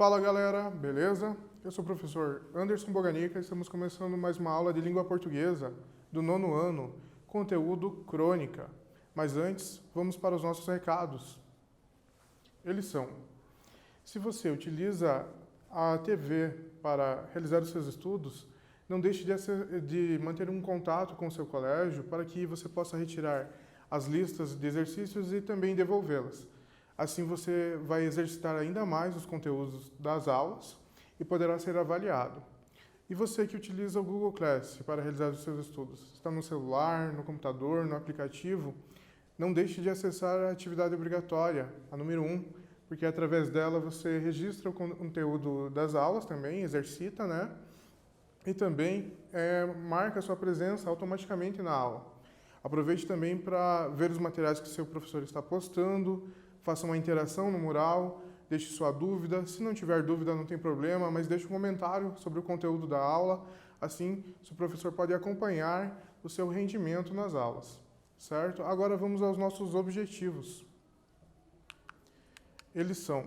Fala galera, beleza? Eu sou o professor Anderson Boganica e estamos começando mais uma aula de língua portuguesa do 9º ano, conteúdo crônica. Mas antes, vamos para os nossos recados. Eles são: se você utiliza a TV para realizar os seus estudos, não deixe de manter um contato com o seu colégio para que você possa retirar as listas de exercícios e também devolvê-las. Assim você vai exercitar ainda mais os conteúdos das aulas e poderá ser avaliado. E você que utiliza o Google Class para realizar os seus estudos, está no celular, no computador, no aplicativo, não deixe de acessar a atividade obrigatória, a número 1, porque através dela você registra o conteúdo das aulas também, exercita, né? E também marca a sua presença automaticamente na aula. Aproveite também para ver os materiais que seu professor está postando, faça uma interação no mural, deixe sua dúvida. Se não tiver dúvida, não tem problema, mas deixe um comentário sobre o conteúdo da aula. Assim, o professor pode acompanhar o seu rendimento nas aulas, certo? Agora vamos aos nossos objetivos. Eles são: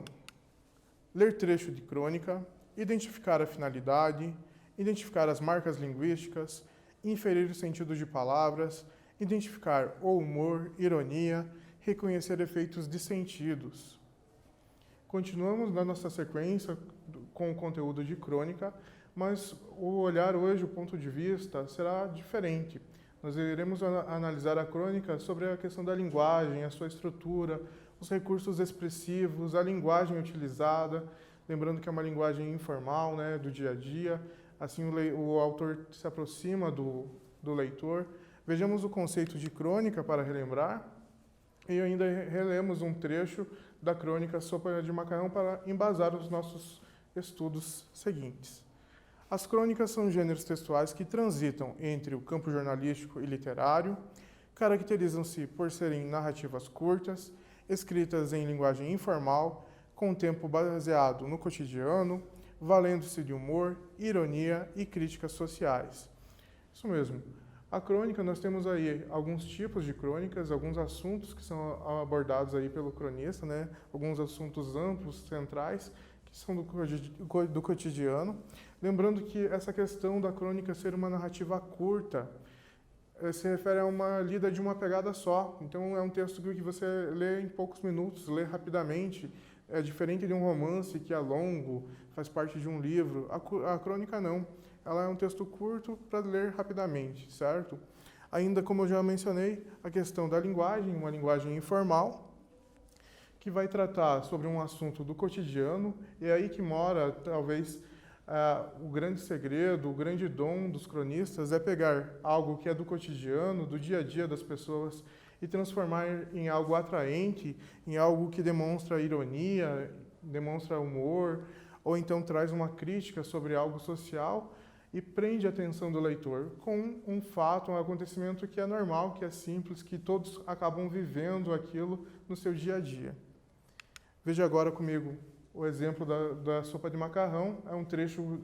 ler trecho de crônica, identificar a finalidade, identificar as marcas linguísticas, inferir o sentido de palavras, identificar o humor, ironia, reconhecer efeitos de sentidos. Continuamos na nossa sequência com o conteúdo de crônica, mas o olhar hoje, o ponto de vista, será diferente. Nós iremos analisar a crônica sobre a questão da linguagem, a sua estrutura, os recursos expressivos, a linguagem utilizada, lembrando que é uma linguagem informal, né, do dia a dia, assim o autor se aproxima do leitor. Vejamos o conceito de crônica para relembrar, e ainda relemos um trecho da crônica Sopa de Macarrão para embasar os nossos estudos seguintes. As crônicas são gêneros textuais que transitam entre o campo jornalístico e literário, caracterizam-se por serem narrativas curtas, escritas em linguagem informal, com tempo baseado no cotidiano, valendo-se de humor, ironia e críticas sociais. Isso mesmo. A crônica, nós temos aí alguns tipos de crônicas, alguns assuntos que são abordados aí pelo cronista, né? Alguns assuntos amplos, centrais, que são do cotidiano. Lembrando que essa questão da crônica ser uma narrativa curta se refere a uma lida de uma pegada só. Então, é um texto que você lê em poucos minutos, lê rapidamente. É diferente de um romance que é longo, faz parte de um livro. A crônica não. Ela é um texto curto para ler rapidamente, certo? Ainda, como eu já mencionei, a questão da linguagem, uma linguagem informal, que vai tratar sobre um assunto do cotidiano, e é aí que mora, talvez, o grande segredo, o grande dom dos cronistas, é pegar algo que é do cotidiano, do dia a dia das pessoas, e transformar em algo atraente, em algo que demonstra ironia, demonstra humor, ou então traz uma crítica sobre algo social, e prende a atenção do leitor com um fato, um acontecimento que é normal, que é simples, que todos acabam vivendo aquilo no seu dia a dia. Veja agora comigo o exemplo da sopa de macarrão. É um trecho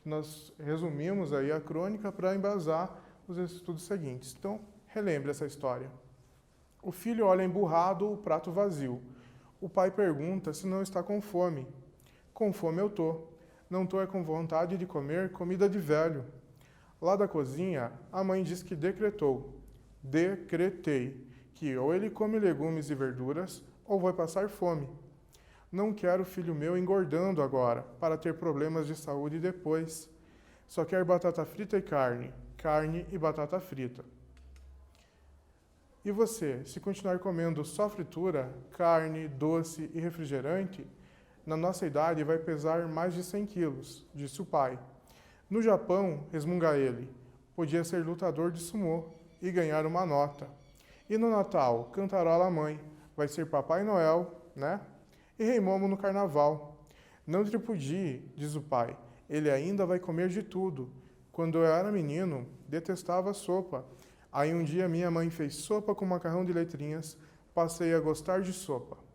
que nós resumimos aí a crônica para embasar os estudos seguintes. Então, relembre essa história. O filho olha emburrado o prato vazio. O pai pergunta se não está com fome. Com fome eu tô. Não estou com vontade de comer comida de velho. Lá da cozinha, a mãe diz que decretei, que ou ele come legumes e verduras, ou vai passar fome. Não quero filho meu engordando agora, para ter problemas de saúde depois. Só quer batata frita e carne, carne e batata frita. E você, se continuar comendo só fritura, carne, doce e refrigerante, na nossa idade vai pesar mais de 100 quilos, disse o pai. No Japão, resmunga ele, podia ser lutador de sumô e ganhar uma nota. E no Natal, cantarola a mãe, vai ser Papai Noel, né? E Rei Momo no Carnaval. Não tripudie, diz o pai, ele ainda vai comer de tudo. Quando eu era menino, detestava sopa. Aí um dia minha mãe fez sopa com macarrão de letrinhas, passei a gostar de sopa.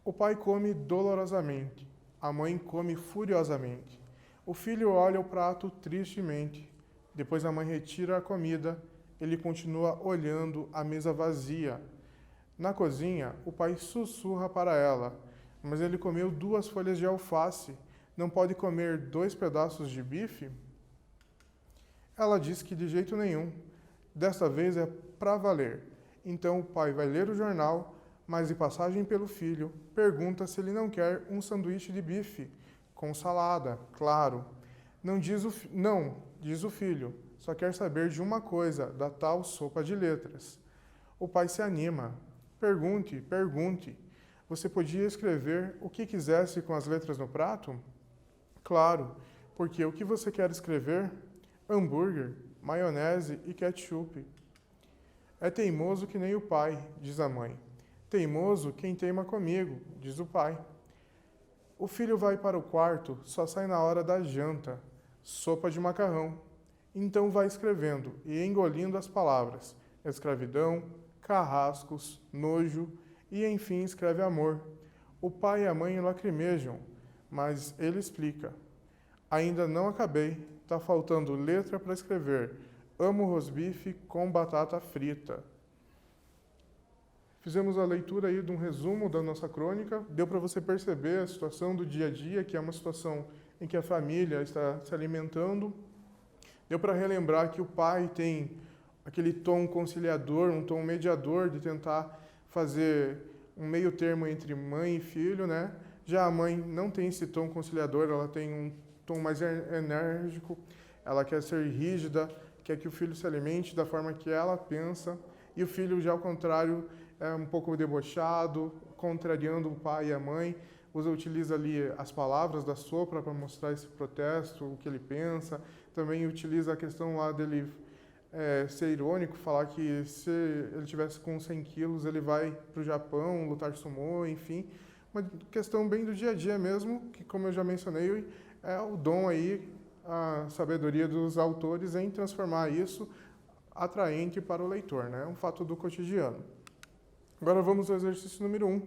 O pai come dolorosamente, a mãe come furiosamente. O filho olha o prato tristemente. Depois a mãe retira a comida, ele continua olhando a mesa vazia. Na cozinha, o pai sussurra para ela: Mas ele comeu 2 folhas de alface. Não pode comer 2 pedaços de bife? Ela disse que de jeito nenhum. Desta vez é pra valer. Então o pai vai ler o jornal, mas de passagem pelo filho, pergunta se ele não quer um sanduíche de bife, com salada, claro. Não, diz o filho, só quer saber de uma coisa, da tal sopa de letras. O pai se anima. Pergunte, pergunte. Você podia escrever o que quisesse com as letras no prato? Claro, porque o que você quer escrever? Hambúrguer, maionese e ketchup. É teimoso que nem o pai, diz a mãe. Teimoso quem teima comigo, diz o pai. O filho vai para o quarto, só sai na hora da janta. Sopa de macarrão. Então vai escrevendo e engolindo as palavras. Escravidão, carrascos, nojo e enfim escreve amor. O pai e a mãe lacrimejam, mas ele explica. Ainda não acabei, tá faltando letra para escrever. Amo rosbife com batata frita. Fizemos a leitura aí de um resumo da nossa crônica. Deu para você perceber a situação do dia a dia, que é uma situação em que a família está se alimentando. Deu para relembrar que o pai tem aquele tom conciliador, um tom mediador de tentar fazer um meio termo entre mãe e filho, né? Já a mãe não tem esse tom conciliador, ela tem um tom mais enérgico, ela quer ser rígida, quer que o filho se alimente da forma que ela pensa, e o filho, já ao contrário, é um pouco debochado, contrariando o pai e a mãe, utiliza ali as palavras da sopa para mostrar esse protesto, o que ele pensa, também utiliza a questão lá dele ser irônico, falar que se ele tivesse com 100 quilos, ele vai para o Japão lutar sumô, enfim, uma questão bem do dia a dia mesmo, que como eu já mencionei, é o dom aí, a sabedoria dos autores em transformar isso atraente para o leitor, né? Um fato do cotidiano. Agora vamos ao exercício número 1.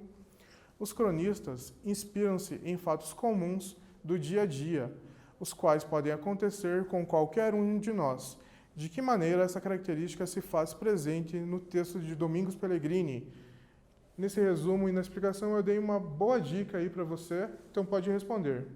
Os cronistas inspiram-se em fatos comuns do dia a dia, os quais podem acontecer com qualquer um de nós. De que maneira essa característica se faz presente no texto de Domingos Pellegrini? Nesse resumo e na explicação eu dei uma boa dica aí para você, então pode responder.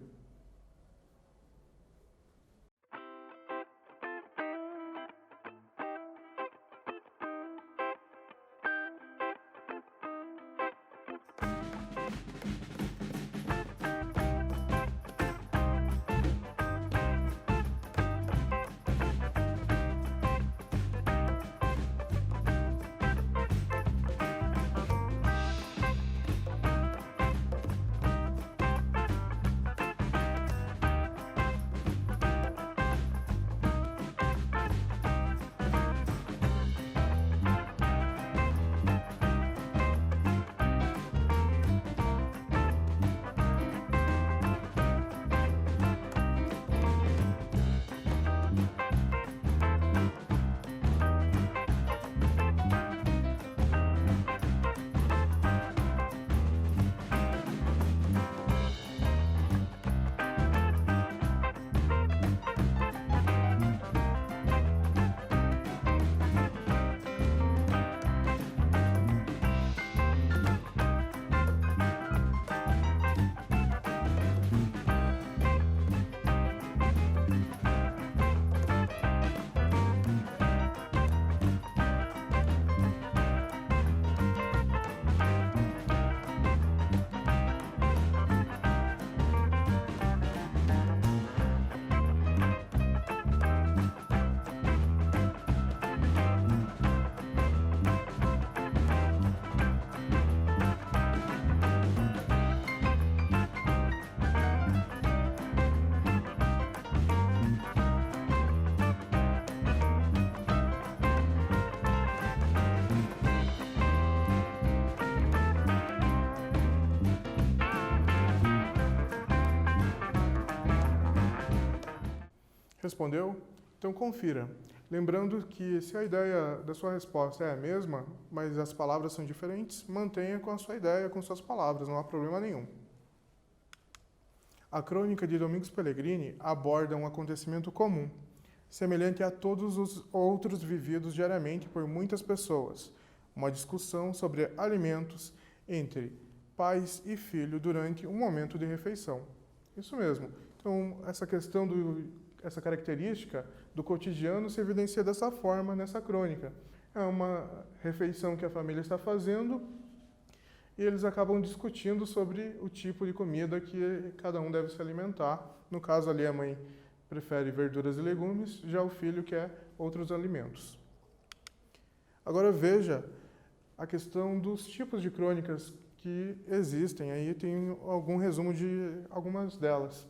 Respondeu? Então confira. Lembrando que se a ideia da sua resposta é a mesma, mas as palavras são diferentes, mantenha com a sua ideia, com suas palavras, não há problema nenhum. A crônica de Domingos Pellegrini aborda um acontecimento comum, semelhante a todos os outros vividos diariamente por muitas pessoas, uma discussão sobre alimentos entre pais e filho durante um momento de refeição. Isso mesmo. Então, essa característica do cotidiano se evidencia dessa forma nessa crônica. É uma refeição que a família está fazendo e eles acabam discutindo sobre o tipo de comida que cada um deve se alimentar. No caso ali, a mãe prefere verduras e legumes, já o filho quer outros alimentos. Agora veja a questão dos tipos de crônicas que existem. Aí tem algum resumo de algumas delas.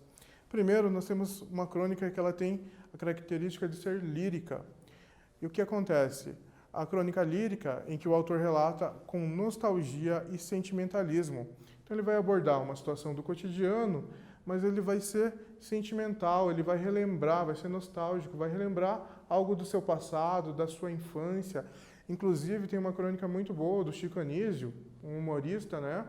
Primeiro, nós temos uma crônica que ela tem a característica de ser lírica. E o que acontece? A crônica lírica, em que o autor relata com nostalgia e sentimentalismo. Então ele vai abordar uma situação do cotidiano, mas ele vai ser sentimental, ele vai relembrar, vai ser nostálgico, vai relembrar algo do seu passado, da sua infância. Inclusive, tem uma crônica muito boa do Chico Anísio, um humorista, né?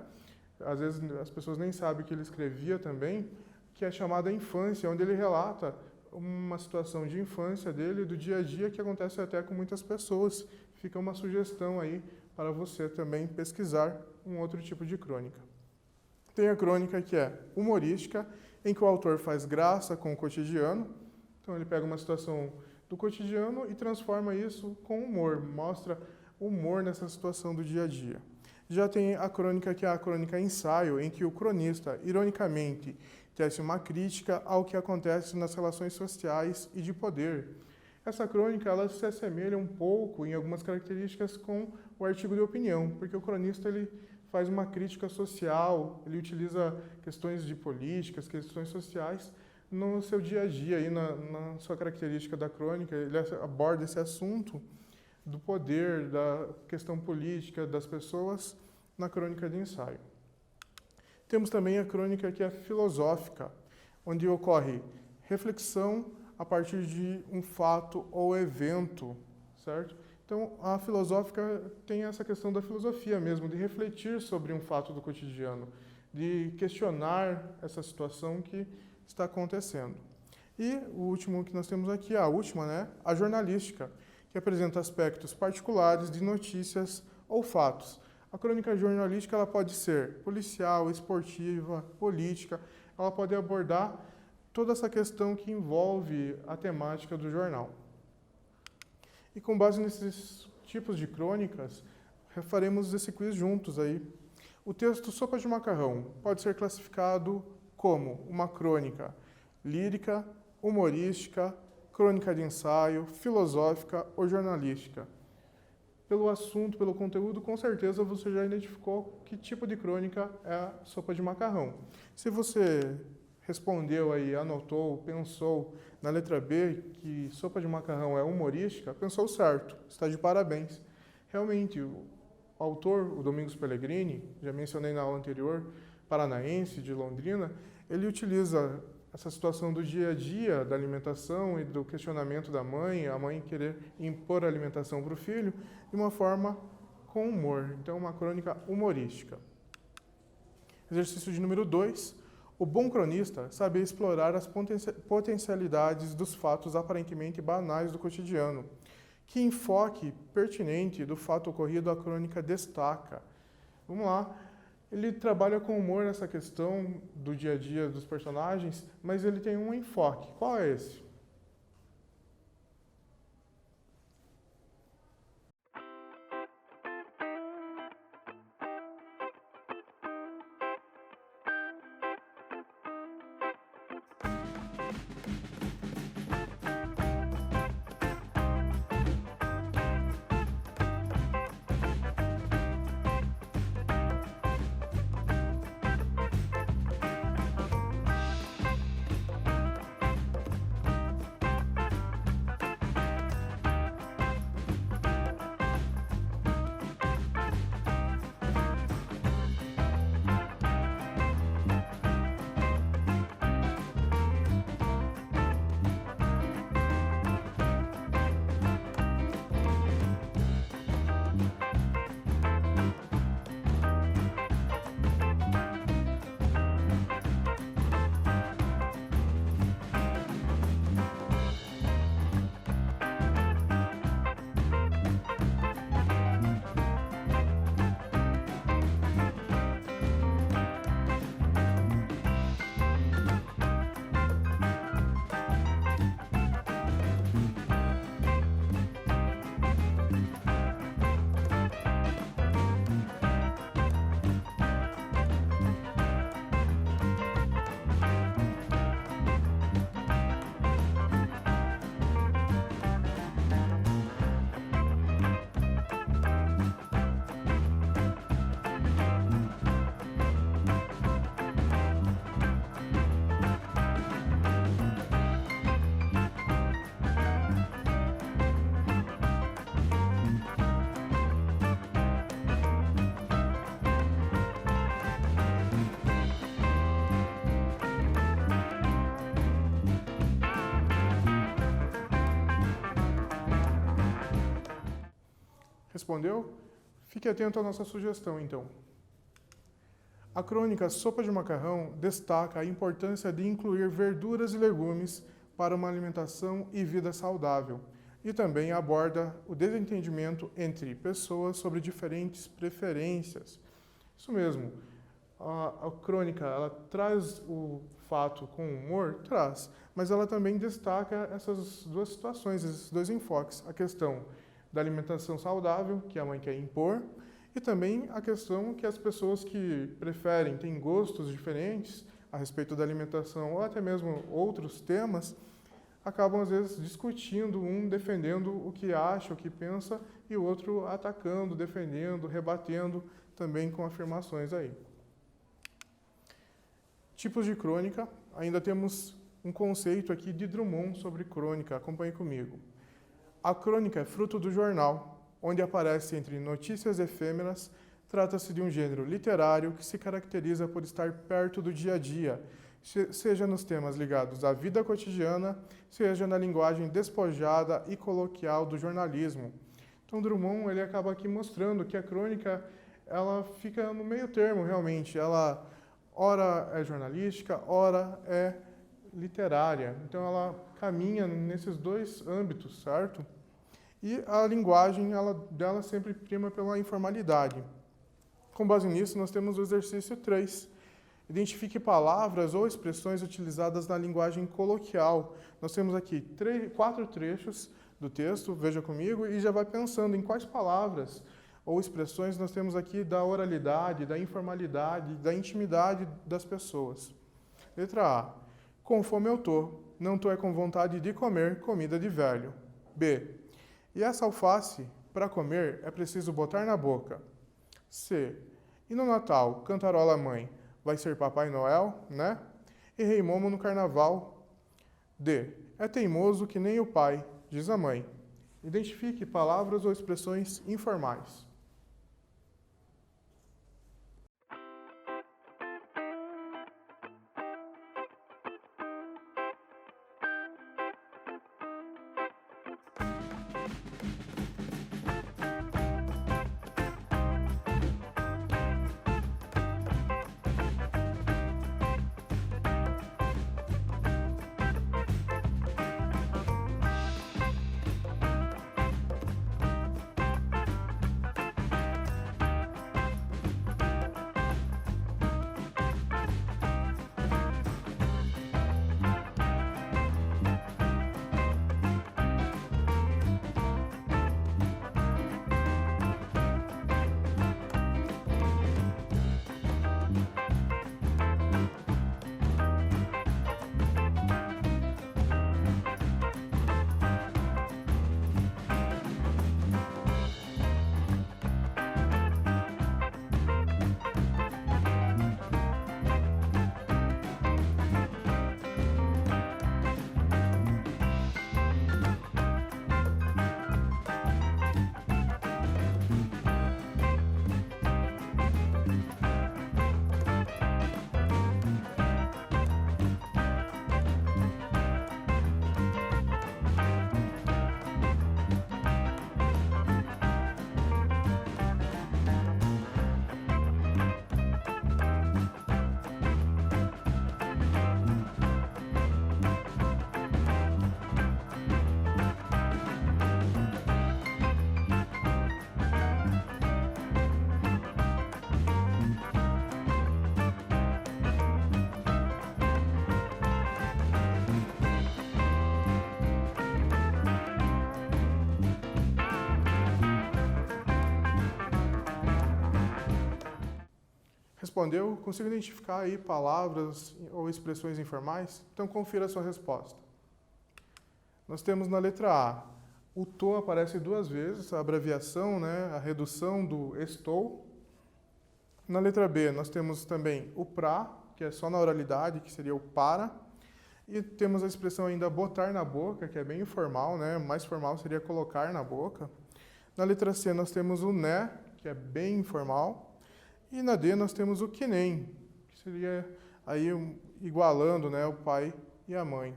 Às vezes as pessoas nem sabem que ele escrevia também, que é chamada Infância, onde ele relata uma situação de infância dele, do dia a dia, que acontece até com muitas pessoas. Fica uma sugestão aí para você também pesquisar um outro tipo de crônica. Tem a crônica que é humorística, em que o autor faz graça com o cotidiano. Então ele pega uma situação do cotidiano e transforma isso com humor, mostra humor nessa situação do dia a dia. Já tem a crônica que é a crônica ensaio, em que o cronista, ironicamente, tece uma crítica ao que acontece nas relações sociais e de poder. Essa crônica ela se assemelha um pouco em algumas características com o artigo de opinião, porque o cronista ele faz uma crítica social, ele utiliza questões de políticas, questões sociais no seu dia a dia, aí na sua característica da crônica, ele aborda esse assunto do poder, da questão política das pessoas na crônica de ensaio. Temos também a crônica que é filosófica, onde ocorre reflexão a partir de um fato ou evento, certo? Então, a filosófica tem essa questão da filosofia mesmo, de refletir sobre um fato do cotidiano, de questionar essa situação que está acontecendo. E o último que nós temos aqui, a última, né? A jornalística, que apresenta aspectos particulares de notícias ou fatos. A crônica jornalística ela pode ser policial, esportiva, política, ela pode abordar toda essa questão que envolve a temática do jornal. E com base nesses tipos de crônicas, faremos esse quiz juntos aí. O texto Sopa de Macarrão pode ser classificado como uma crônica lírica, humorística, crônica de ensaio, filosófica ou jornalística. Pelo assunto, pelo conteúdo, com certeza você já identificou que tipo de crônica é a Sopa de Macarrão. Se você respondeu aí, anotou, pensou na letra B que Sopa de Macarrão é humorística, pensou certo, está de parabéns. Realmente, o autor, o Domingos Pellegrini, já mencionei na aula anterior, paranaense, de Londrina, ele utiliza essa situação do dia a dia, da alimentação e do questionamento da mãe, a mãe querer impor a alimentação para o filho, de uma forma com humor. Então, uma crônica humorística. Exercício de número 2. O bom cronista sabe explorar as potencialidades dos fatos aparentemente banais do cotidiano. Que enfoque pertinente do fato ocorrido a crônica destaca? Vamos lá. Ele trabalha com humor nessa questão do dia a dia dos personagens, mas ele tem um enfoque. Qual é esse? Respondeu? Fique atento à nossa sugestão, então. A crônica Sopa de Macarrão destaca a importância de incluir verduras e legumes para uma alimentação e vida saudável, e também aborda o desentendimento entre pessoas sobre diferentes preferências. Isso mesmo, a crônica, ela traz o fato com humor? Traz, mas ela também destaca essas duas situações, esses dois enfoques, a questão da alimentação saudável, que a mãe quer impor, e também a questão que as pessoas que preferem, têm gostos diferentes a respeito da alimentação ou até mesmo outros temas, acabam às vezes discutindo, um defendendo o que acha, o que pensa, e o outro atacando, defendendo, rebatendo, também com afirmações aí. Tipos de crônica, ainda temos um conceito aqui de Drummond sobre crônica, acompanhe comigo. A crônica é fruto do jornal, onde aparece entre notícias efêmeras, trata-se de um gênero literário que se caracteriza por estar perto do dia a dia, seja nos temas ligados à vida cotidiana, seja na linguagem despojada e coloquial do jornalismo. Então, Drummond ele acaba aqui mostrando que a crônica ela fica no meio termo, realmente. Ela, ora é jornalística, ora é literária. Então, ela caminha nesses dois âmbitos, certo? E a linguagem dela sempre prima pela informalidade. Com base nisso, nós temos o exercício 3. Identifique palavras ou expressões utilizadas na linguagem coloquial. Nós temos aqui 4 trechos do texto, veja comigo, e já vai pensando em quais palavras ou expressões nós temos aqui da oralidade, da informalidade, da intimidade das pessoas. Letra A. Com fome eu tô, não tô é com vontade de comer comida de velho. B. E essa alface, para comer, é preciso botar na boca. C. E no Natal, cantarola mãe, vai ser Papai Noel, né? E Rei Momo no Carnaval. D. É teimoso que nem o pai, diz a mãe. Identifique palavras ou expressões informais. Respondeu? Consigo identificar aí palavras ou expressões informais? Então, confira a sua resposta. Nós temos na letra A, o tô aparece 2 vezes, a abreviação, né, a redução do estou. Na letra B, nós temos também o pra, que é só na oralidade, que seria o para. E temos a expressão ainda botar na boca, que é bem informal, né? Mais formal seria colocar na boca. Na letra C, nós temos o né, que é bem informal. E na D nós temos o que nem, que seria aí igualando, né, o pai e a mãe.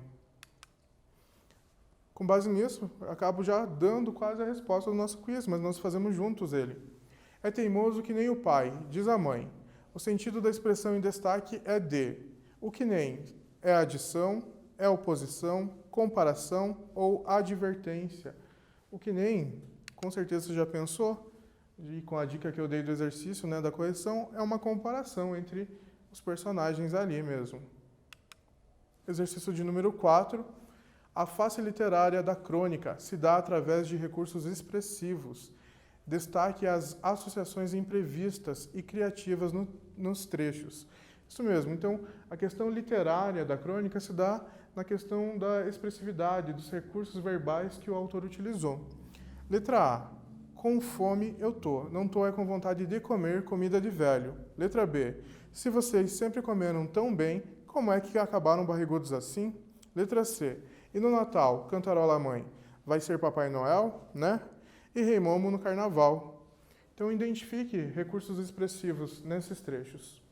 Com base nisso, acabo já dando quase a resposta do nosso quiz, mas nós fazemos juntos ele. É teimoso que nem o pai, diz a mãe. O sentido da expressão em destaque é de. O que nem é adição, é oposição, comparação ou advertência. O que nem, com certeza você já pensou, e com a dica que eu dei do exercício, né, da correção, é uma comparação entre os personagens ali mesmo. Exercício de número 4. A face literária da crônica se dá através de recursos expressivos. Destaque as associações imprevistas e criativas nos trechos. Isso mesmo, então a questão literária da crônica se dá na questão da expressividade, dos recursos verbais que o autor utilizou. Letra A. Com fome eu tô, não tô é com vontade de comer comida de velho. Letra B. Se vocês sempre comeram tão bem, como é que acabaram barrigudos assim? Letra C. E no Natal, cantarola a mãe, vai ser Papai Noel, né? E Rei Momo no Carnaval. Então identifique recursos expressivos nesses trechos.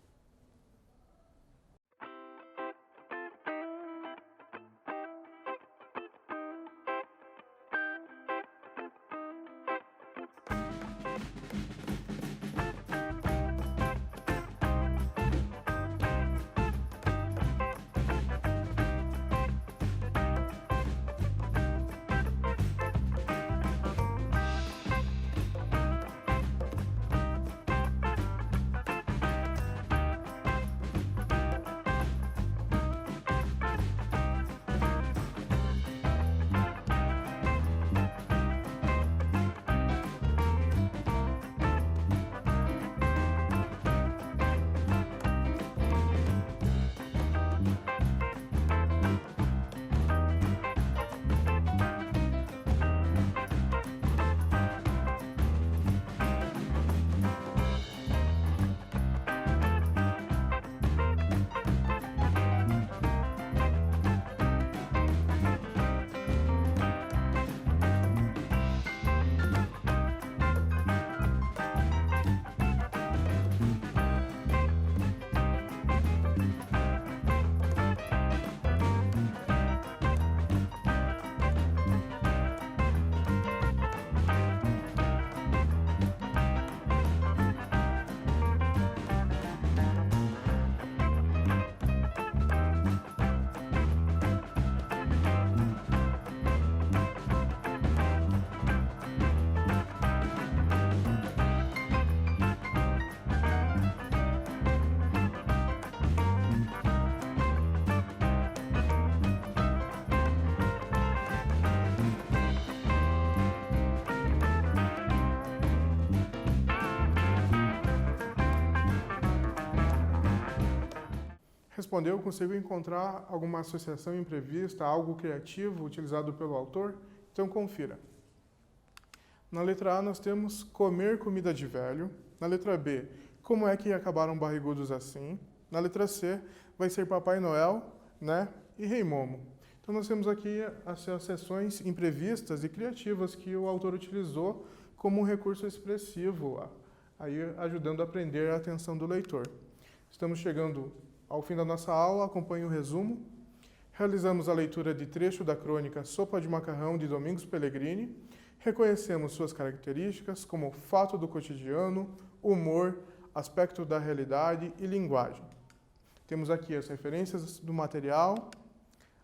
Respondeu, consigo encontrar alguma associação imprevista, algo criativo utilizado pelo autor? Então confira. Na letra A nós temos comer comida de velho. Na letra B, como é que acabaram barrigudos assim? Na letra C, vai ser Papai Noel, né? E Rei Momo. Então nós temos aqui as associações imprevistas e criativas que o autor utilizou como um recurso expressivo, aí ajudando a prender a atenção do leitor. Estamos chegando ao fim da nossa aula, acompanhe o resumo. Realizamos a leitura de trecho da crônica Sopa de Macarrão, de Domingos Pellegrini. Reconhecemos suas características como fato do cotidiano, humor, aspecto da realidade e linguagem. Temos aqui as referências do material.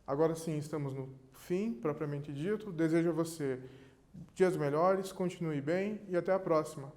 Agora sim, estamos no fim, propriamente dito. Desejo a você dias melhores, continue bem e até a próxima.